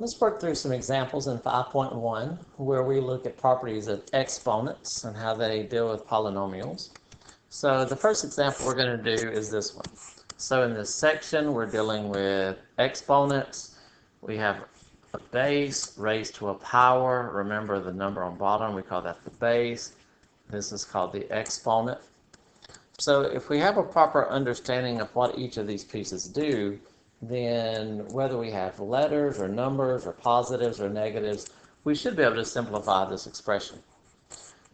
Let's work through some examples in 5.1 where we look at properties of exponents and how they deal with polynomials. So the first example we're going to do is this one. So in this section, we're dealing with exponents. We have a base raised to a power. Remember the number on bottom, we call that the base. This is called the exponent. So if we have a proper understanding of what each of these pieces do, then whether we have letters or numbers or positives or negatives, we should be able to simplify this expression.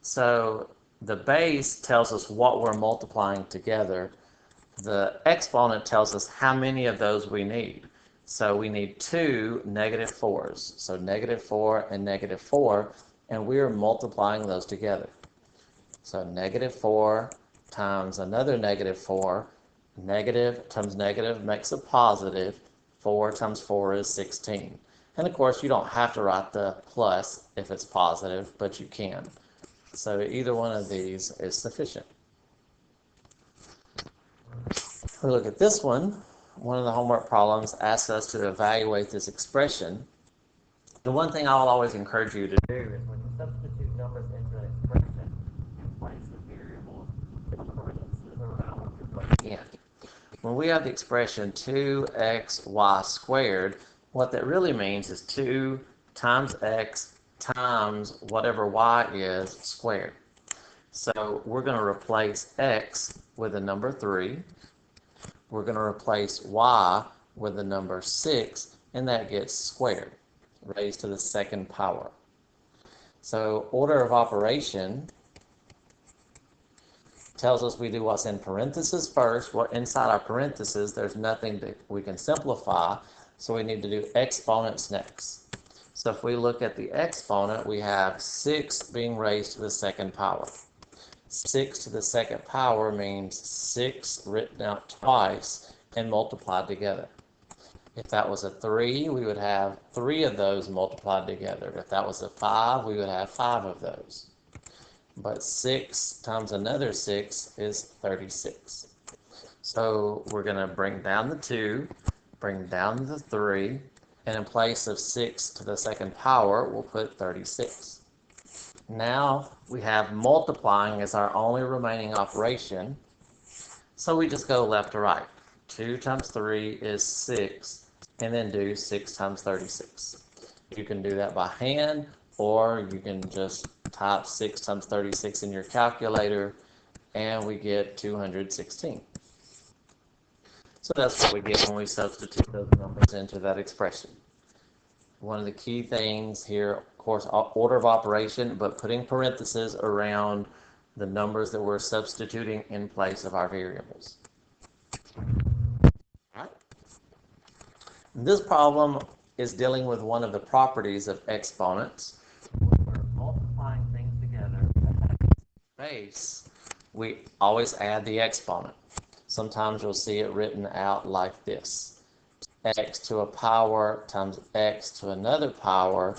So the base tells us what we're multiplying together. The exponent tells us how many of those we need. So we need two negative 4's. So negative 4 and negative 4, and we're multiplying those together. So negative 4 times another negative 4. Negative times negative makes a positive. 4 times 4 is 16. And of course, you don't have to write the plus if it's positive, but you can. So either one of these is sufficient. We look at this one. One of the homework problems asks us to evaluate this expression. The one thing I will always encourage you to do is when you substitute numbers into an expression, you place the variable around again. When we have the expression 2xy squared, what that really means is 2 times x times whatever y is squared. So we're going to replace x with the number 3. We're going to replace y with the number 6, and that gets squared, raised to the second power. So order of operation tells us we do what's in parentheses first. What inside our parentheses, there's nothing that we can simplify, so we need to do exponents next. So if we look at the exponent, we have 6 being raised to the second power. 6 to the second power means 6 written out twice and multiplied together. If that was a 3, we would have 3 of those multiplied together. If that was a 5, we would have 5 of those. But 6 times another 6 is 36. So we're going to bring down the 2, bring down the 3, and in place of 6 to the second power, we'll put 36. Now we have multiplying as our only remaining operation, so we just go left to right. 2 times 3 is 6, and then do 6 times 36. You can do that by hand, or you can just type 6 times 36 in your calculator, and we get 216. So that's what we get when we substitute those numbers into that expression. One of the key things here, of course, order of operation, but putting parentheses around the numbers that we're substituting in place of our variables. All right. This problem is dealing with one of the properties of exponents. When we're multiplying things together at base, we always add the exponent. Sometimes you'll see it written out like this. X to a power times x to another power.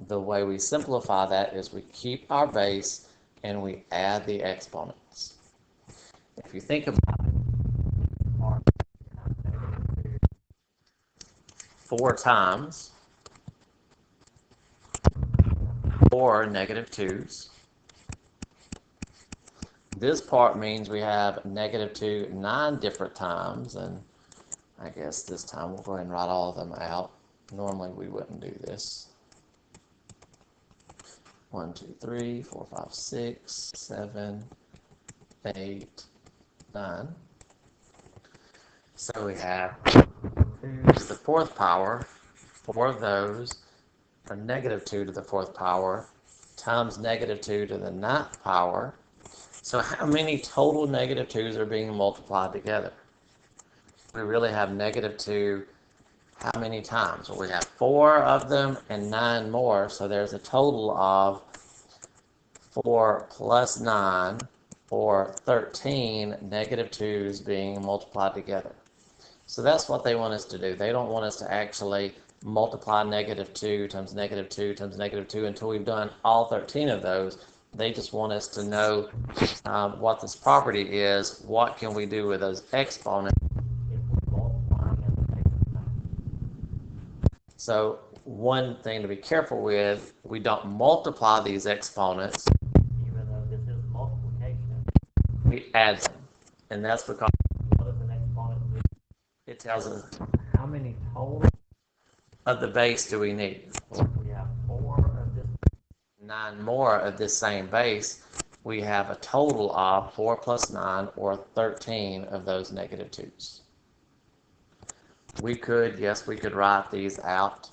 The way we simplify that is we keep our base and we add the exponents. If you think about it, 4 times 4 negative 2's. This part means we have negative 2 9 different times, and I guess this time we'll go ahead and write all of them out. Normally we wouldn't do this. 1, 2, 3, 4, 5, 6, 7, 8, 9. So we have 2 to the 4th power, 4 of those, or negative 2 to the 4th power, times negative 2 to the 9th power. So how many total negative 2's are being multiplied together? We really have negative 2 how many times? Well, we have 4 of them and 9 more, so there's a total of 4 plus 9, or 13 negative 2's being multiplied together. So that's what they want us to do. They don't want us to actually multiply negative 2 times negative 2 times negative 2 until we've done all 13 of those. They just want us to know what this property is. What can we do with those exponents if we multiply them? So one thing to be careful with, we don't multiply these exponents, even though this is multiplication, we add them. And that's because what does an exponent do? It tells us how many total of the base do we need. Well, if we have 4 of this, 9 more of this same base, we have a total of 4 plus 9, or 13 of those negative 2's. We could write these out,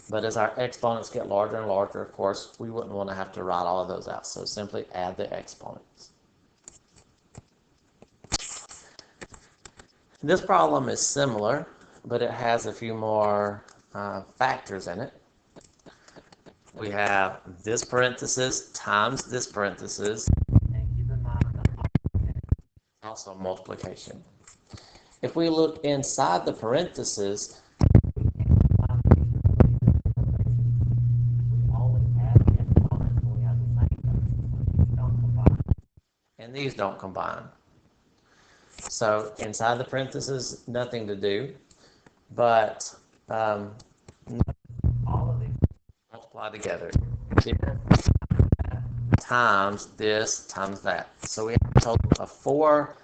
but as our exponents get larger and larger, of course, we wouldn't want to have to write all of those out, so simply add the exponents. This problem is similar, but it has a few more factors in it. We have this parenthesis times this parenthesis, and keep in mind also multiplication. If we look inside the parentheses, we only add the exponents when we have the same base. These don't combine. And these don't combine. So inside the parentheses, nothing to do, but all of these multiply together. Times this times that. So we have a total of 4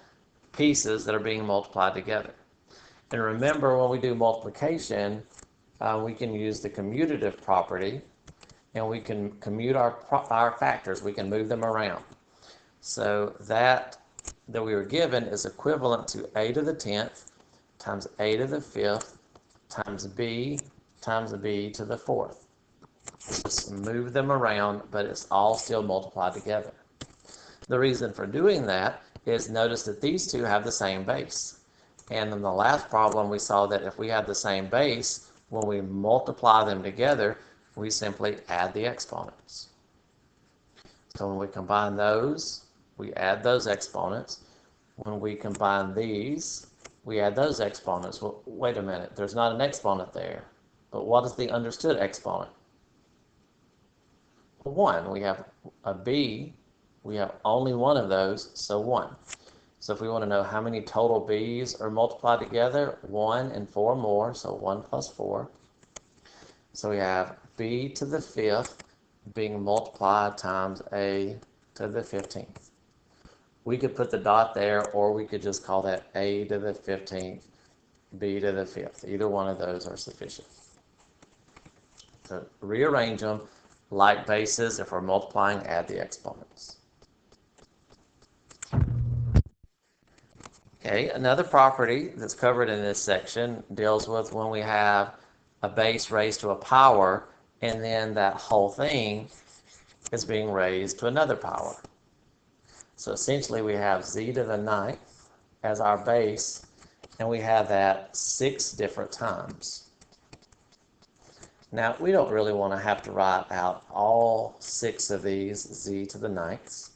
pieces that are being multiplied together. And remember, when we do multiplication, we can use the commutative property, and we can commute our factors. We can move them around. So that we were given is equivalent to a to the 10th times a to the 5th times b to the 4th. Just move them around, but it's all still multiplied together. The reason for doing that is, notice that these two have the same base. And in the last problem, we saw that if we have the same base, when we multiply them together, we simply add the exponents. So when we combine those, we add those exponents. When we combine these, we add those exponents. Well, wait a minute, there's not an exponent there. But what is the understood exponent? 1. We have a b. We have only one of those, so 1. So if we want to know how many total b's are multiplied together, 1 and 4 more, so 1 plus 4. So we have b to the 5th being multiplied times a to the 15th. We could put the dot there, or we could just call that a to the 15th, b to the 5th. Either one of those are sufficient. So rearrange them like bases. If we're multiplying, add the exponents. Okay, another property that's covered in this section deals with when we have a base raised to a power, and then that whole thing is being raised to another power. So essentially we have z to the 9th as our base, and we have that 6 different times. Now, we don't really want to have to write out all 6 of these z to the 9ths.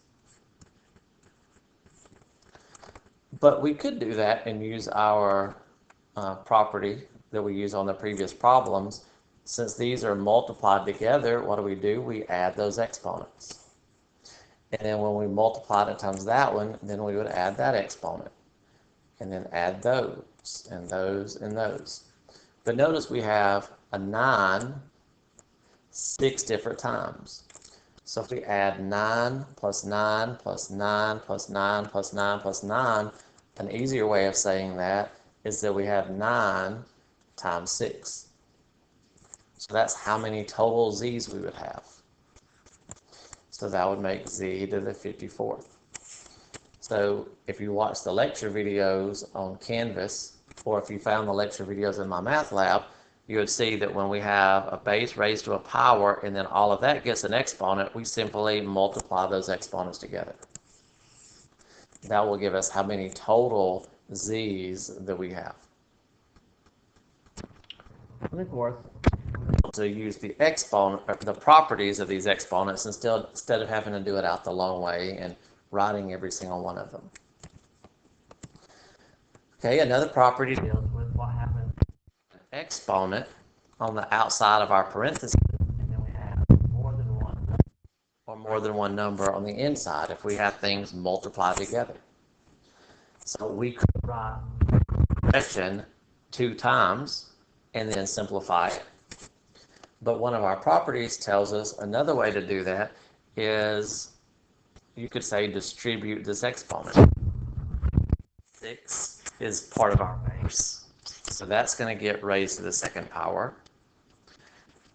But we could do that and use our property that we use on the previous problems. Since these are multiplied together, what do? We add those exponents. And then when we multiplied it times that one, then we would add that exponent. And then add those, and those, and those. But notice we have a 9 6 different times. So if we add 9 plus 9 plus 9 plus 9 plus 9 plus 9, an easier way of saying that is that we have 9 times 6. So that's how many total z's we would have. So that would make z to the 54th. So if you watch the lecture videos on Canvas, or if you found the lecture videos in my math lab, you would see that when we have a base raised to a power and then all of that gets an exponent, we simply multiply those exponents together. That will give us how many total z's that we have. And of course, to use the exponent, or the properties of these exponents instead of having to do it out the long way and writing every single one of them. Okay, another property deals with what happens an exponent on the outside of our parentheses, and then we have more than one number on the inside if we have things multiplied together. So we could write the expression 2 times and then simplify it. But one of our properties tells us another way to do that is, you could say, distribute this exponent. 6 is part of our base, so that's going to get raised to the second power.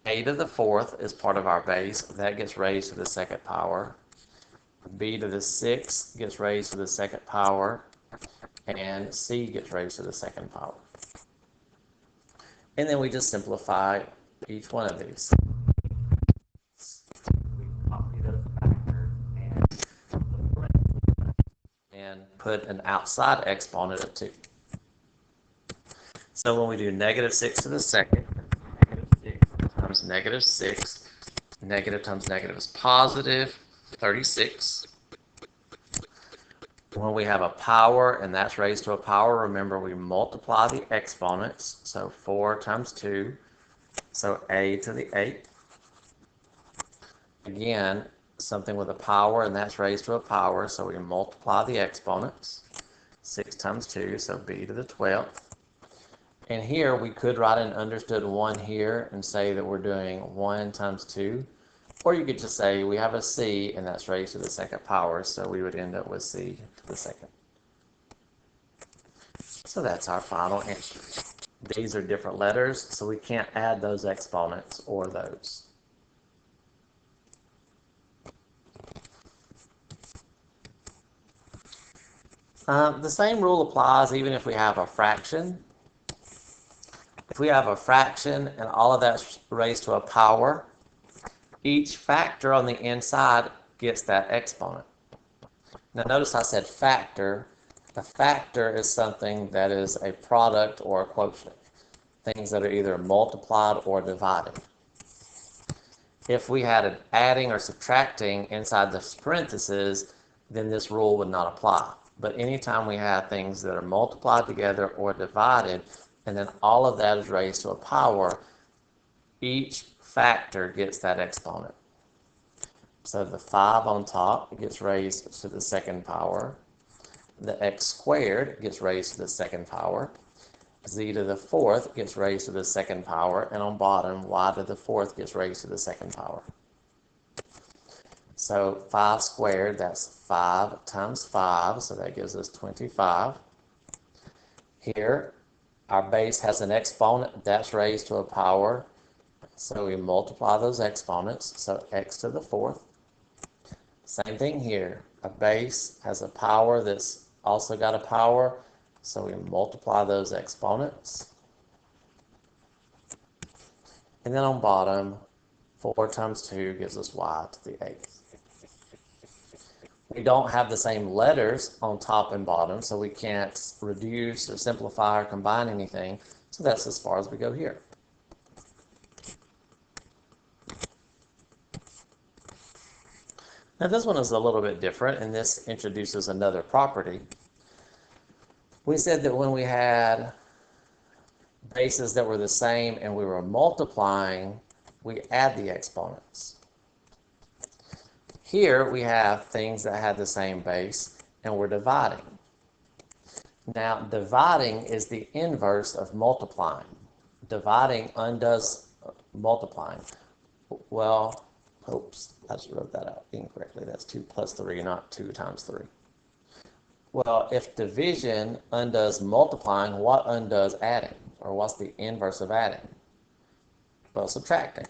A to the fourth is part of our base, that gets raised to the second power. B to the sixth gets raised to the second power, and C gets raised to the second power. And then we just simplify each one of these. We copy those factors and put an outside exponent of 2. So when we do negative 6 to the second, negative 6 times negative 6, negative times negative is positive 36. When we have a power and that's raised to a power, remember we multiply the exponents. So 4 times 2, so a to the 8th. Again, something with a power and that's raised to a power, so we multiply the exponents. 6 times 2, so b to the 12th. And here we could write an understood 1 here and say that we're doing 1 times 2. Or you could just say we have a c and that's raised to the second power, so we would end up with c to the second. So that's our final answer. These are different letters, so we can't add those exponents or those. The same rule applies even if we have a fraction. If we have a fraction and all of that's raised to a power, each factor on the inside gets that exponent. Now notice I said factor. A factor is something that is a product or a quotient, things that are either multiplied or divided. If we had an adding or subtracting inside the parentheses, then this rule would not apply. But anytime we have things that are multiplied together or divided, and then all of that is raised to a power, each factor gets that exponent. So the 5 on top gets raised to the second power. The x squared gets raised to the second power. Z to the fourth gets raised to the second power. And on bottom, y to the fourth gets raised to the second power. So 5 squared, that's 5 times 5, so that gives us 25. Here, our base has an exponent that's raised to a power, so we multiply those exponents, so x to the fourth. Same thing here, a base has a power that's also got a power, so we multiply those exponents. And then on bottom, 4 times 2 gives us y to the 8th. We don't have the same letters on top and bottom, so we can't reduce or simplify or combine anything. So that's as far as we go here. Now this one is a little bit different, and this introduces another property. We said that when we had bases that were the same and we were multiplying, we add the exponents. Here we have things that had the same base and we're dividing. Now dividing is the inverse of multiplying. Dividing undoes multiplying. Well, oops, I just wrote that out incorrectly. That's 2 plus 3, not 2 times 3. Well, if division undoes multiplying, what undoes adding? Or what's the inverse of adding? Well, subtracting.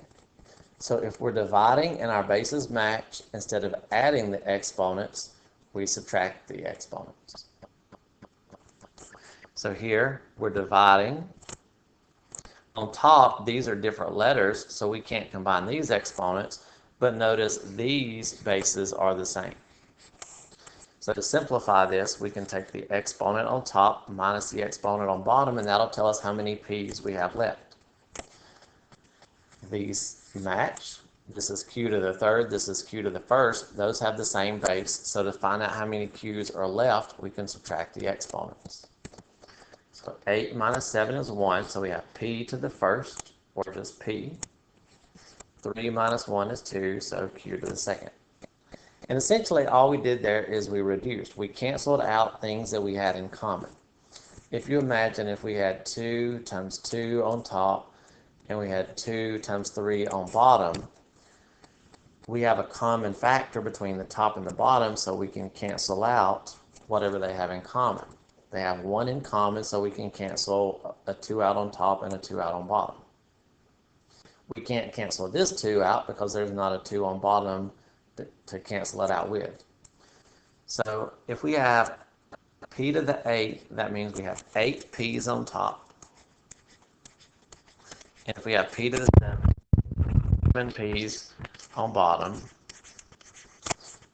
So if we're dividing and our bases match, instead of adding the exponents, we subtract the exponents. So here, we're dividing. On top, these are different letters, so we can't combine these exponents, but notice these bases are the same. So to simplify this, we can take the exponent on top minus the exponent on bottom, and that'll tell us how many p's we have left. These match. This is q to the third, this is q to the first. Those have the same base, so to find out how many q's are left, we can subtract the exponents. So 8 minus 7 is 1, so we have p to the first, or just p. 3 minus 1 is 2, so q to the second. And essentially all we did there is we reduced. We canceled out things that we had in common. If you imagine if we had 2 times 2 on top and we had 2 times 3 on bottom, we have a common factor between the top and the bottom, so we can cancel out whatever they have in common. They have 1 in common, so we can cancel a 2 out on top and a 2 out on bottom. We can't cancel this 2 out because there's not a 2 on bottom to cancel it out with. So if we have p to the 8, that means we have 8 p's on top. And if we have p to the 7 p's on bottom.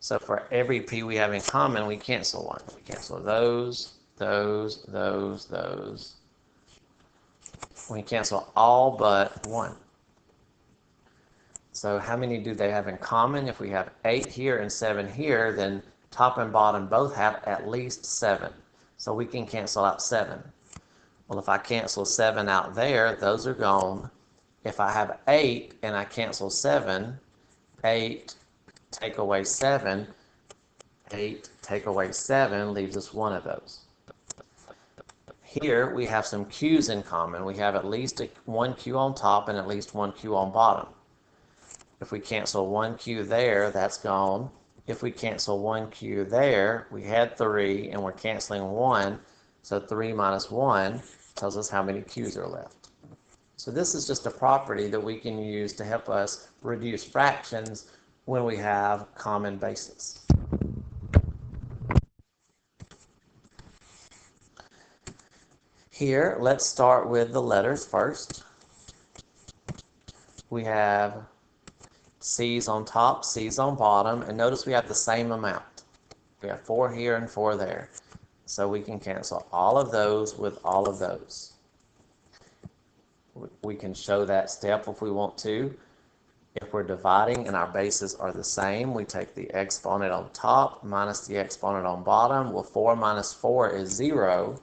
So for every p we have in common, we cancel 1. We cancel those. We cancel all but 1. So how many do they have in common? If we have 8 here and 7 here, then top and bottom both have at least 7. So we can cancel out 7. Well, if I cancel 7 out there, those are gone. If I have 8 and I cancel 7, 8 take away 7, 8 take away 7 leaves us 1 of those. Here we have some q's in common. We have at least 1 q on top and at least 1 q on bottom. If we cancel 1 q there, that's gone. If we cancel 1 q there, we had 3 and we're canceling 1. So 3 minus 1 tells us how many q's are left. So this is just a property that we can use to help us reduce fractions when we have common bases. Here, let's start with the letters first. We have C's on top, C's on bottom, and notice we have the same amount. We have 4 here and 4 there. So we can cancel all of those with all of those. We can show that step if we want to. If we're dividing and our bases are the same, we take the exponent on top minus the exponent on bottom. Well, 4 minus 4 is 0.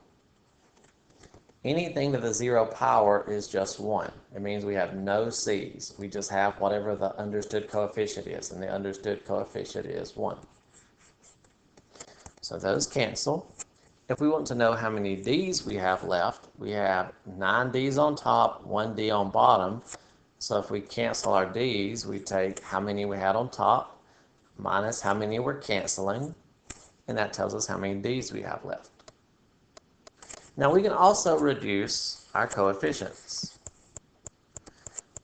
Anything to the 0 power is just 1. It means we have no c's. We just have whatever the understood coefficient is, and the understood coefficient is 1. So those cancel. If we want to know how many d's we have left, we have 9 d's on top, 1 d on bottom. So if we cancel our d's, we take how many we had on top minus how many we're canceling, and that tells us how many d's we have left. Now we can also reduce our coefficients.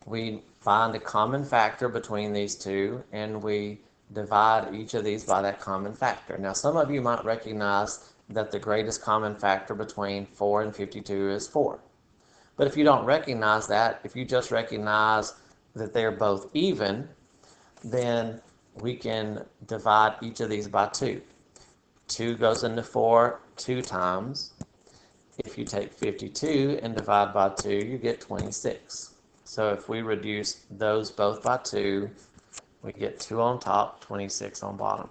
We find a common factor between these two, and we divide each of these by that common factor. Now some of you might recognize that the greatest common factor between 4 and 52 is 4. But if you don't recognize that, if you just recognize that they're both even, then we can divide each of these by 2. 2 goes into 4 2 times. If you take 52 and divide by 2, you get 26. So if we reduce those both by 2, we get 2 on top, 26 on bottom.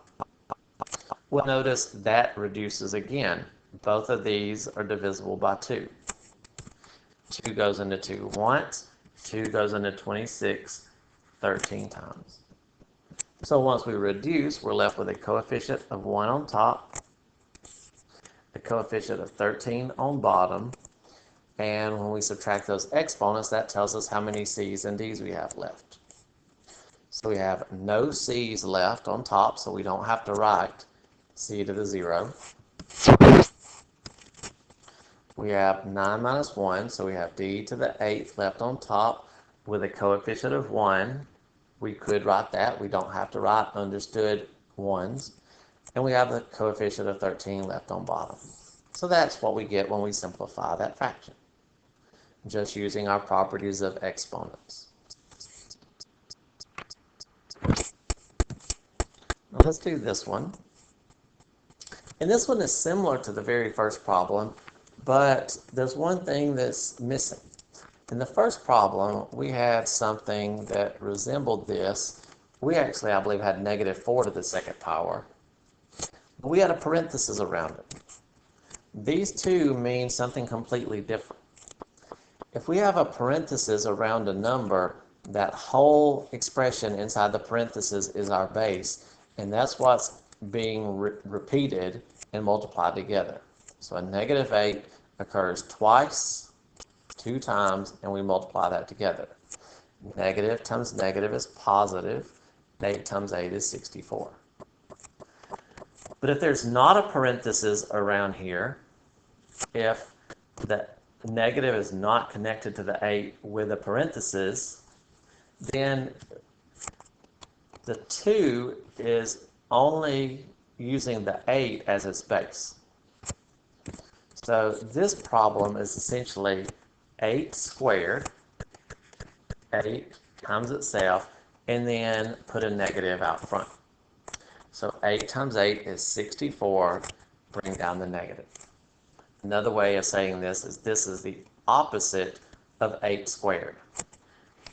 Well, notice that reduces again. Both of these are divisible by 2. 2 goes into 2 once, 2 goes into 26 13 times. So once we reduce, we're left with a coefficient of 1 on top, a coefficient of 13 on bottom, and when we subtract those exponents, that tells us how many c's and d's we have left. So we have no c's left on top, so we don't have to write c to the 0. We have 9 minus 1, so we have d to the 8th left on top with a coefficient of 1. We could write that. We don't have to write understood ones. And we have the coefficient of 13 left on bottom. So that's what we get when we simplify that fraction, just using our properties of exponents. Now let's do this one. And this one is similar to the very first problem, but there's one thing that's missing. In the first problem, we had something that resembled this. We actually, I believe, had -4 to the 2nd power. But we had a parenthesis around it. These two mean something completely different. If we have a parenthesis around a number, that whole expression inside the parenthesis is our base, and that's what's being repeated and multiplied together. So a -8 occurs twice, 2 times, and we multiply that together. Negative times negative is positive. 8 times 8 is 64. But if there's not a parenthesis around here, if the negative is not connected to the 8 with a parenthesis, then the 2 is only using the 8 as its base. So this problem is essentially 8 squared, 8 times itself, and then put a negative out front. So 8 times 8 is 64, bring down the negative. Another way of saying this is the opposite of 8 squared.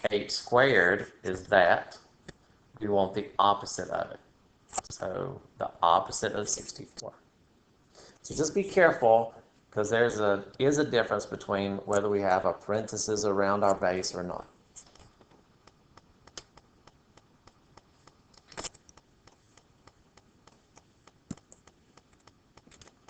8 squared is that. We want the opposite of it. So the opposite of 64. So just be careful, because there is a difference between whether we have a parenthesis around our base or not.